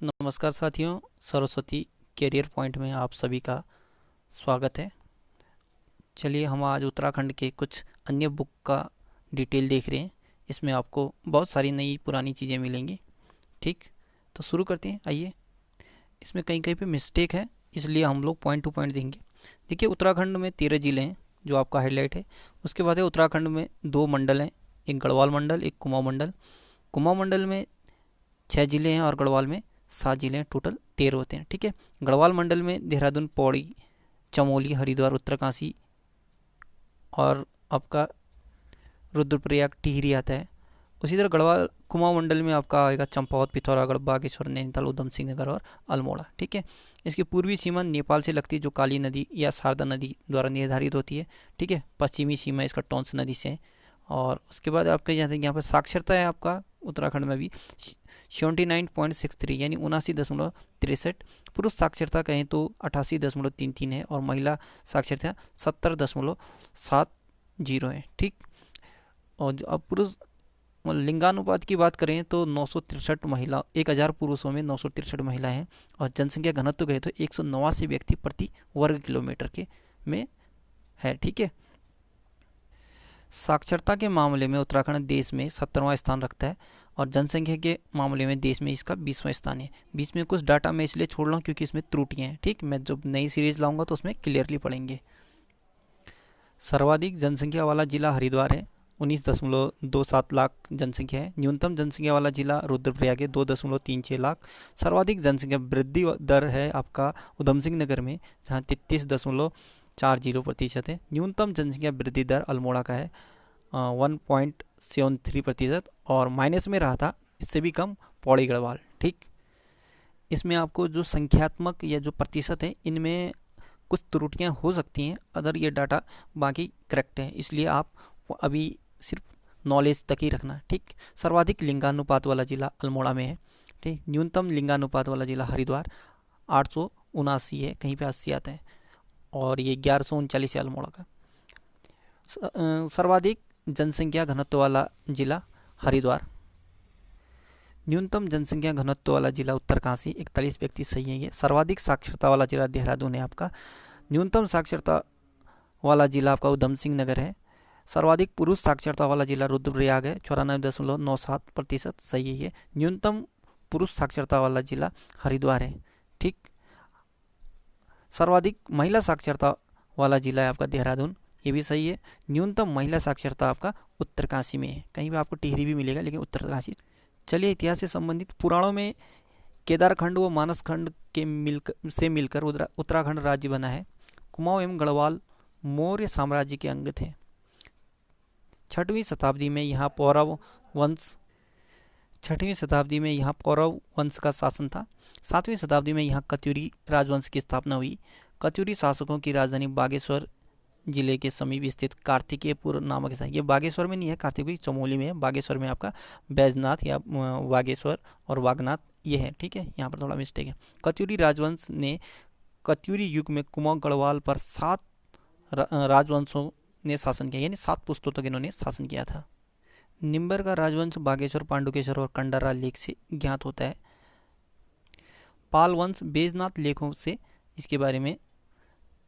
नमस्कार साथियों, Saraswati career point में आप सभी का स्वागत है। चलिए हम आज उत्तराखंड के कुछ अन्य बुक का डिटेल देख रहे हैं। इसमें आपको बहुत सारी नई पुरानी चीज़ें मिलेंगी। ठीक, तो शुरू करते हैं। आइए, इसमें कहीं कहीं पे मिस्टेक है, इसलिए हम लोग पॉइंट टू पॉइंट देंगे। देखिए, उत्तराखंड में 13 ज़िले हैं जो आपका हाईलाइट है। उसके बाद है उत्तराखंड में 2 मंडल हैं, एक गढ़वाल मंडल, एक कुमाऊं मंडल। कुमाऊं मंडल में 6 ज़िले हैं और गढ़वाल में 7 ज़िले हैं। टोटल 13 होते हैं। ठीक है, गढ़वाल मंडल में देहरादून, पौड़ी, चमोली, हरिद्वार, उत्तरकाशी और आपका रुद्रप्रयाग, टिहरी आता है। उसी तरह गढ़वाल कुमाऊं मंडल में आपका आएगा चंपावत, पिथौरागढ़, बागेश्वर, नैनीताल, उधम सिंह नगर और अल्मोड़ा। ठीक है, इसकी पूर्वी सीमा नेपाल से लगती है जो काली नदी या शारदा नदी द्वारा निर्धारित होती है। ठीक है, पश्चिमी सीमा इसका टोंस नदी से है। और उसके बाद आपका यहाँ पर साक्षरता है आपका उत्तराखंड में भी 79.63 यानी 79.63। पुरुष साक्षरता कहें तो 88.33 है और महिला साक्षरता 70.70 है। ठीक, और अब पुरुष लिंगानुपात की बात करें तो 963 महिला, 1000 पुरुषों में 963 महिलाएं हैं। और जनसंख्या घनत्व कहें तो 189 व्यक्ति प्रति वर्ग किलोमीटर के में है। ठीक है, साक्षरता के मामले में उत्तराखंड देश में 17वां स्थान रखता है और जनसंख्या के मामले में देश में इसका 20वां स्थान है। बीच में कुछ डाटा मैं इसलिए छोड़ रहा हूँ क्योंकि इसमें त्रुटियां हैं। ठीक, मैं जब नई सीरीज लाऊंगा तो उसमें क्लियरली पढ़ेंगे। सर्वाधिक जनसंख्या वाला जिला हरिद्वार है, 19.27 लाख जनसंख्या है। न्यूनतम जनसंख्या वाला जिला रुद्रप्रयाग है, 2.36 लाख। सर्वाधिक जनसंख्या वृद्धि दर है आपका उधम सिंह नगर में, जहाँ 33.40% है। न्यूनतम जनसंख्या वृद्धि दर अल्मोड़ा का है 1.73%। और माइनस में रहा था, इससे भी कम, पौड़ी गढ़वाल। ठीक, इसमें आपको जो संख्यात्मक या जो प्रतिशत है इनमें कुछ त्रुटियां हो सकती हैं, अदर ये डाटा बाकी करेक्ट है, इसलिए आप अभी सिर्फ नॉलेज तक ही रखना। ठीक, सर्वाधिक लिंगानुपात वाला जिला अल्मोड़ा में है। ठीक, न्यूनतम लिंगानुपात वाला जिला हरिद्वार 879 है, कहीं पे 80 आता है और ये 1139 है अल्मोड़ा का। सर्वाधिक जनसंख्या घनत्व वाला जिला हरिद्वार। न्यूनतम जनसंख्या घनत्व वाला जिला उत्तरकाशी, 41 व्यक्ति सही है ये। सर्वाधिक साक्षरता वाला जिला देहरादून है आपका। न्यूनतम साक्षरता वाला जिला आपका उधम सिंह नगर है। सर्वाधिक पुरुष साक्षरता वाला जिला रुद्रप्रयाग है, 94.97% सही है ये। न्यूनतम पुरुष साक्षरता वाला जिला हरिद्वार है। ठीक, सर्वाधिक महिला साक्षरता वाला जिला है आपका देहरादून, ये भी सही है। न्यूनतम महिला साक्षरता आपका उत्तरकाशी में है, कहीं भी आपको टिहरी भी मिलेगा लेकिन उत्तरकाशी। चलिए, इतिहास से संबंधित पुराणों में केदारखंड व मानसखंड के मिलकर उत्तराखंड राज्य बना है। कुमाऊं एवं गढ़वाल मौर्य साम्राज्य के अंग थे। 6वीं शताब्दी में यहाँ पौरव वंश का शासन था। 7वीं शताब्दी में यहाँ कत्यूरी राजवंश की स्थापना हुई। कत्यूरी शासकों की राजधानी बागेश्वर जिले के समीप स्थित कार्तिकेयपुर नामक स्थान, ये बागेश्वर में नहीं है, कार्तिकपुर चमोली में है। बागेश्वर में आपका बैजनाथ या वागेश्वर और वागनाथ ये है। ठीक है, यहाँ पर थोड़ा मिस्टेक है। कत्यूरी राजवंश ने कत्यूरी युग में कुमाऊं गढ़वाल पर 7 राजवंशों ने शासन किया, यानी 7 पुस्तों तक इन्होंने शासन किया था। निम्बर का राजवंश बागेश्वर, पांडुकेश्वर और कंडारा लेख से ज्ञात होता है। पाल वंश बैजनाथ लेखों से इसके बारे में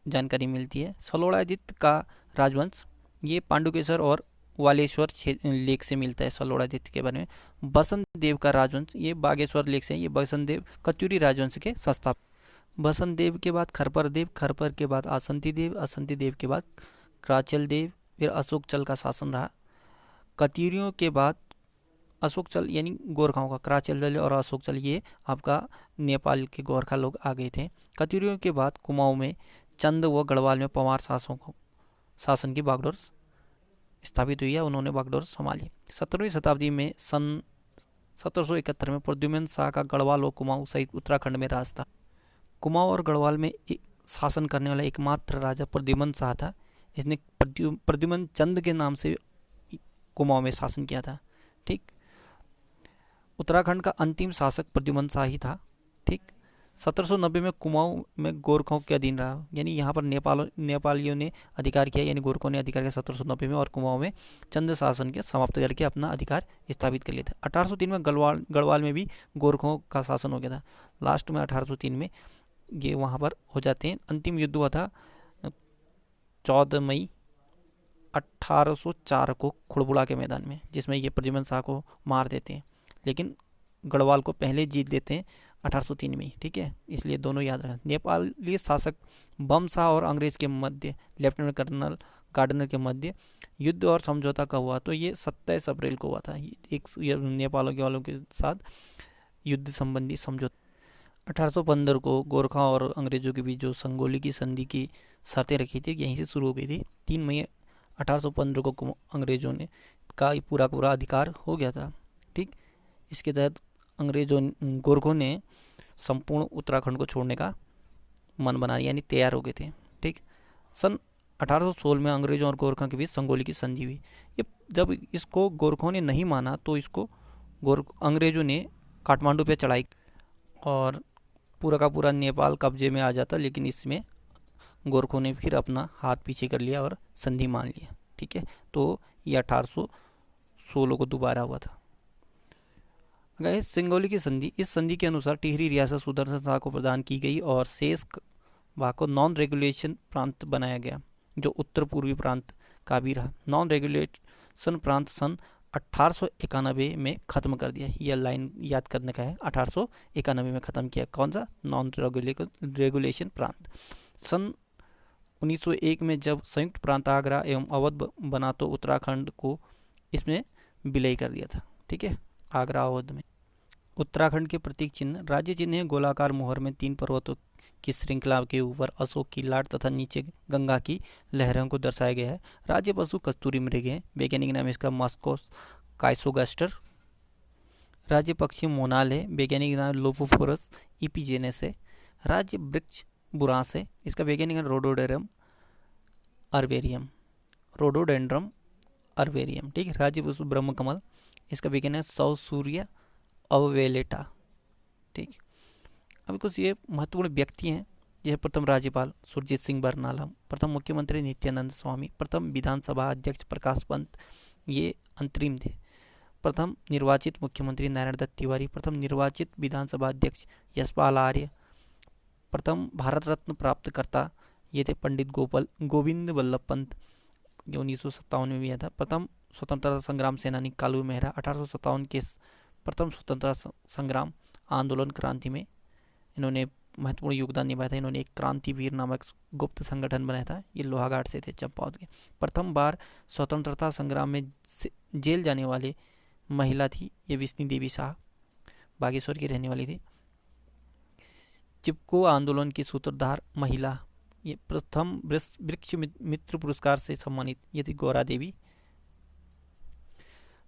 जानकारी मिलती है। सलोड़ादित्य का राजवंश ये पांडुकेश्वर और वालेश्वर लेख से मिलता है सलोड़ादित्य के बारे में। बसंत देव का राजवंश ये बागेश्वर लेख से है। ये बसंत देव कत्यूरी राजवंश के संस्थापक। बसंत देव के बाद खरपर देव, खरपर के बाद असंति देव, असंति देव के बाद क्राचल देव, फिर अशोक चल का शासन रहा। कत्यूरियों के बाद अशोक चल यानी गोरखाओं का, क्राचल दल और अशोक चल ये आपका नेपाल के गोरखा लोग आ गए थे। कत्यूरियों के बाद कुमाऊं में चंद व गढ़वाल में पवार शासन की बागडोर स्थापित हुई है, उन्होंने बागडोर संभाली। 17वीं शताब्दी में सन 1771 में प्रद्युम्न शाह का गढ़वाल व कुमाऊं सहित उत्तराखंड में राज था। कुमाऊं और गढ़वाल में शासन करने वाला एकमात्र राजा प्रद्युम्न शाह था। इसने प्रद्युम्न चंद के नाम से कुमाऊं में शासन किया था। ठीक, उत्तराखंड का अंतिम शासक प्रद्युम्न शाह ही था। ठीक, 1790 में कुमाऊं में गोरखों के अधीन रहा, यानी यहाँ पर नेपालियों ने अधिकार किया, यानी गोरखों ने अधिकार किया 1790 में, और कुमाऊं में चंद शासन के समाप्त करके अपना अधिकार स्थापित कर लिया था। 1803 में गढ़वाल में भी गोरखों का शासन हो गया था। लास्ट में 1803 में ये वहाँ पर हो जाते हैं। अंतिम युद्ध हुआ था 14 मई 1804 को खुड़बुड़ा के मैदान में, जिसमें ये प्रद्युम्न शाह को मार देते हैं, लेकिन गढ़वाल को पहले जीत लेते हैं 1803 में, ठीक है। इसलिए दोनों याद रखें। नेपाली शासक बम शाह और अंग्रेज के मध्य लेफ्टिनेंट कर्नल गार्डनर के मध्य युद्ध और समझौता का हुआ, तो ये 27 अप्रैल को हुआ था, एक नेपालों के वालों के साथ युद्ध संबंधी समझौता। 1815 को गोरखा और अंग्रेजों के बीच जो संगोली की संधि की शर्तें रखी थी, यहीं से शुरू हो गई थी। 3 मई 1815 को अंग्रेजों ने का पूरा अधिकार हो गया था, ठीक। इसके तहत गोरखों ने संपूर्ण उत्तराखंड को छोड़ने का मन बना, यानी तैयार हो गए थे, ठीक। सन 1816 में अंग्रेजों और गोरखा के बीच संगोली की संधि हुई। ये जब इसको गोरखों ने नहीं माना तो इसको अंग्रेजों ने काठमांडू पे चढ़ाई और पूरा का पूरा नेपाल कब्जे में आ जाता, लेकिन इसमें गोरखों ने फिर अपना हाथ पीछे कर लिया और संधि मान लिया, ठीक है। तो ये 1816 को दोबारा हुआ था। अगर संगोली की संधि, इस संधि के अनुसार टिहरी रियासत सुदर्शन शाह को प्रदान की गई और शेष भाग को नॉन रेगुलेशन प्रांत बनाया गया, जो उत्तर पूर्वी प्रांत का भी रहा। नॉन रेगुलेशन प्रांत सन 1891 में ख़त्म कर दिया। यह लाइन याद करने का है, 1891 में ख़त्म किया। कौन सा? नॉन रेगुलेशन प्रांत। सन 1901 में जब संयुक्त प्रांत आगरा एवं अवध बना तो उत्तराखंड को इसमें विलय कर दिया था, ठीक है, आगरा अवध में। उत्तराखंड के प्रतीक चिन्ह, राज्य चिन्ह है गोलाकार मुहर में 3 पर्वतों की श्रृंखला के ऊपर अशोक की लाट तथा नीचे गंगा की लहरों को दर्शाया गया है। राज्य पशु कस्तूरी मृग है, वैज्ञानिक नाम इसका मॉस्को काइसोगास्टर। राज्य पक्षी मोनाल है, वैज्ञानिक नाम लोपोफोरस इपीजेनेस है। राज्य वृक्ष बुरांस है, इसका वैज्ञानिक नाम रोडोडेंड्रम अर्वेरियम, ठीक है। राज्य पशु ब्रह्म कमल, इसका वैज्ञानिक सौ सूर्य अववेलेटा, ठीक। अभी कुछ ये महत्वपूर्ण व्यक्ति हैं। यह प्रथम राज्यपाल सुरजीत सिंह बरनाला, प्रथम मुख्यमंत्री नित्यानंद स्वामी, प्रथम विधानसभा अध्यक्ष प्रकाश पंत, ये अंतरिम थे। प्रथम निर्वाचित मुख्यमंत्री नारायण दत्त तिवारी, प्रथम निर्वाचित विधानसभा अध्यक्ष यशपाल आर्य, प्रथम भारत रत्न प्राप्तकर्ता ये थे पंडित गोविंद वल्लभ पंत, जो 1957 में भी आया था। प्रथम स्वतंत्रता संग्राम सेनानी कालू मेहरा, 1857 के प्रथम स्वतंत्रता संग्राम आंदोलन क्रांति में इन्होंने महत्वपूर्ण योगदान निभाया था। इन्होंने एक क्रांतिवीर नामक गुप्त संगठन बनाया था, ये लोहाघाट से थे, चंपावत के। प्रथम बार स्वतंत्रता संग्राम में जेल जाने वाले महिला थी, ये विष्णु देवी शाह, बागेश्वर की रहने वाली थी। चिपको आंदोलन की सूत्रधार महिला, ये प्रथम वृक्ष मित्र पुरस्कार से सम्मानित ये थी गौरा देवी।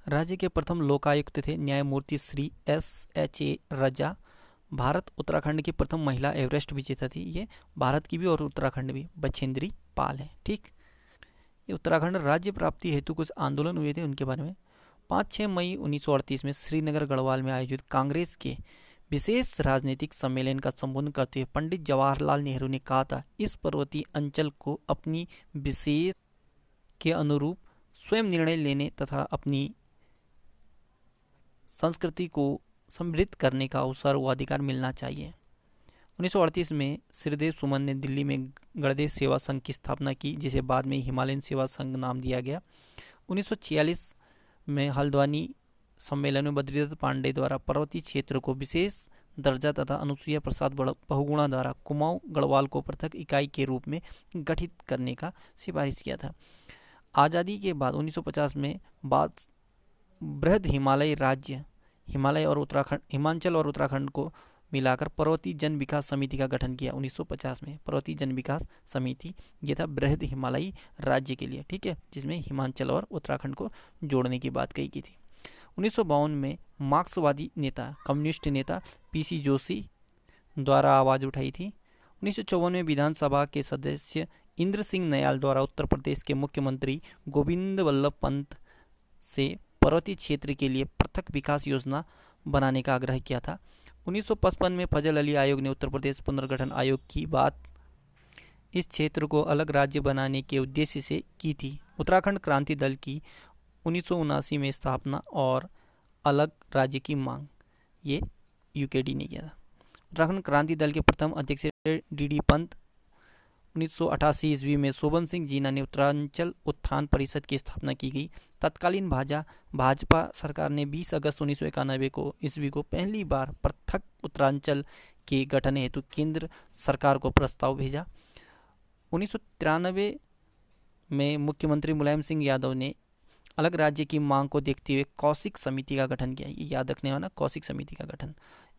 राज्य के प्रथम लोकायुक्त थे न्यायमूर्ति श्री SHA रजा। भारत उत्तराखंड की प्रथम महिला एवरेस्ट विजेता थी, ये भारत की भी और उत्तराखंड भी, बछेंद्री पाल है, ठीक। ये उत्तराखंड राज्य प्राप्ति हेतु कुछ आंदोलन हुए थे, उनके बारे में। 5-6 मई 1938 में श्रीनगर गढ़वाल में आयोजित कांग्रेस के विशेष राजनीतिक सम्मेलन का संबोधन करते हुए पंडित जवाहरलाल नेहरू ने कहा था, इस पर्वतीय अंचल को अपनी विशेष के अनुरूप स्वयं निर्णय लेने तथा अपनी संस्कृति को समृद्ध करने का अवसर व अधिकार मिलना चाहिए। 1938 में श्रीदेव सुमन ने दिल्ली में गणदेश सेवा संघ की स्थापना की, जिसे बाद में हिमालयन सेवा संघ नाम दिया गया। 1946 में हल्द्वानी सम्मेलन में बद्रीदत्त पांडे द्वारा पर्वतीय क्षेत्र को विशेष दर्जा तथा अनुसुईया प्रसाद बहुगुणा द्वारा कुमाऊं गढ़वाल को पृथक इकाई के रूप में गठित करने का सिफारिश किया था। आज़ादी के बाद 1950 में बृहद हिमालय राज्य हिमाचल और उत्तराखंड को मिलाकर पर्वतीय जन विकास समिति का गठन किया। 1950 में पर्वतीय जन विकास समिति ये था बृहद हिमालयी राज्य के लिए, ठीक है, जिसमें हिमाचल और उत्तराखंड को जोड़ने की बात कही गई थी। 1952 में मार्क्सवादी नेता कम्युनिस्ट नेता PC जोशी द्वारा आवाज़ उठाई थी। 1954 में विधानसभा के सदस्य इंद्र सिंह नयाल द्वारा उत्तर प्रदेश के मुख्यमंत्री गोविंद वल्लभ पंत से पर्वतीय क्षेत्र के लिए पृथक विकास योजना बनाने का आग्रह किया था। 1955 में फजल अली आयोग ने उत्तर प्रदेश पुनर्गठन आयोग की बात इस क्षेत्र को अलग राज्य बनाने के उद्देश्य से की थी। उत्तराखंड क्रांति दल की 1979 में स्थापना और अलग राज्य की मांग, ये यूकेडी ने किया था। उत्तराखंड क्रांति दल के प्रथम अध्यक्ष डी पंत। 1988 ईस्वी में शोभन सिंह जीना ने उत्तरांचल उत्थान परिषद की स्थापना की गई। तत्कालीन भाजपा सरकार ने 20 अगस्त 1991 ईस्वी को पहली बार पृथक उत्तरांचल के गठन हेतु केंद्र सरकार को प्रस्ताव भेजा। 1993 में मुख्यमंत्री मुलायम सिंह यादव ने अलग राज्य की मांग को देखते हुए कौशिक समिति का गठन किया। ये याद रखने वाला, कौशिक समिति का गठन।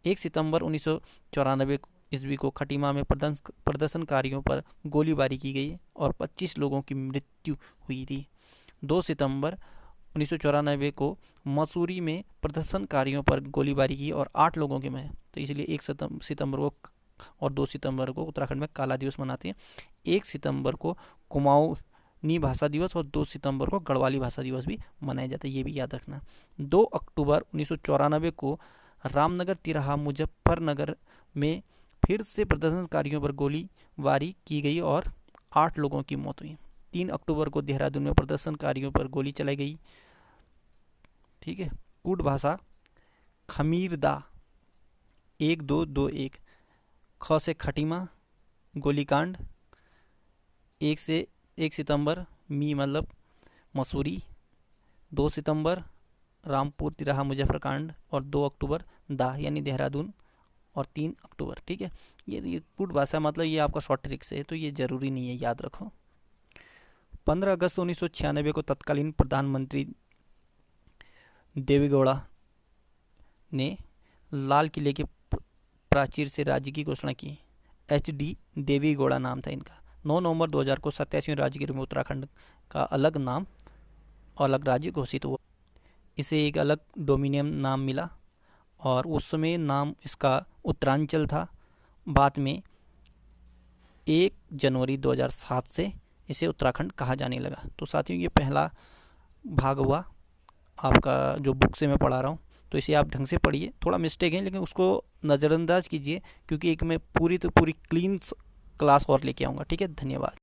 1 सितंबर 1994 ईस्वी को खटीमा में प्रदर्शनकारियों पर गोलीबारी की गई और 25 लोगों की मृत्यु हुई थी। 2 सितंबर 1994 को मसूरी में प्रदर्शनकारियों पर गोलीबारी की और 8 लोगों की मौत। तो इसलिए 1 सितंबर को और 2 सितंबर को उत्तराखंड में काला दिवस मनाते हैं। 1 सितंबर को कुमाऊनी भाषा दिवस और 2 सितंबर को गढ़वाली भाषा दिवस भी मनाया जाता है, ये भी याद रखना। 2 अक्टूबर 1994 को रामनगर तिराहा मुजफ्फरनगर में फिर से प्रदर्शनकारियों पर गोलीबारी की गई और 8 लोगों की मौत हुई। 3 अक्टूबर को देहरादून में प्रदर्शनकारियों पर गोली चलाई गई। ठीक है। कूट भाषा खमीरदा 1221। ख से खटीमा गोलीकांड 1 सितंबर मी मतलब मसूरी। 2 सितंबर रामपुर तिराहा मुजफ्फरकांड और 2 अक्टूबर दा यानी देहरादून और 3 अक्टूबर। ठीक है। ये कूट भाषा मतलब ये आपका शॉर्ट ट्रिक्स है, तो ये जरूरी नहीं है, याद रखो। 15 अगस्त 1996 को तत्कालीन प्रधानमंत्री देवेगौड़ा ने लाल किले के प्राचीर से राज्य की घोषणा की। HD देवेगौड़ा नाम था इनका। 9 नवंबर 2000 को 87वें राजगीर में उत्तराखंड का अलग नाम और अलग राज्य घोषित हुआ। इसे एक अलग डोमिनियन नाम मिला और उस समय नाम इसका उत्तरांचल था। बाद में 1 जनवरी 2007 से इसे उत्तराखंड कहा जाने लगा। तो साथियों, ये पहला भाग हुआ आपका जो बुक से मैं पढ़ा रहा हूँ, तो इसे आप ढंग से पढ़िए। थोड़ा मिस्टेक है लेकिन उसको नज़रअंदाज कीजिए, क्योंकि एक मैं पूरी क्लीन क्लास और लेके आऊँगा। ठीक है, धन्यवाद।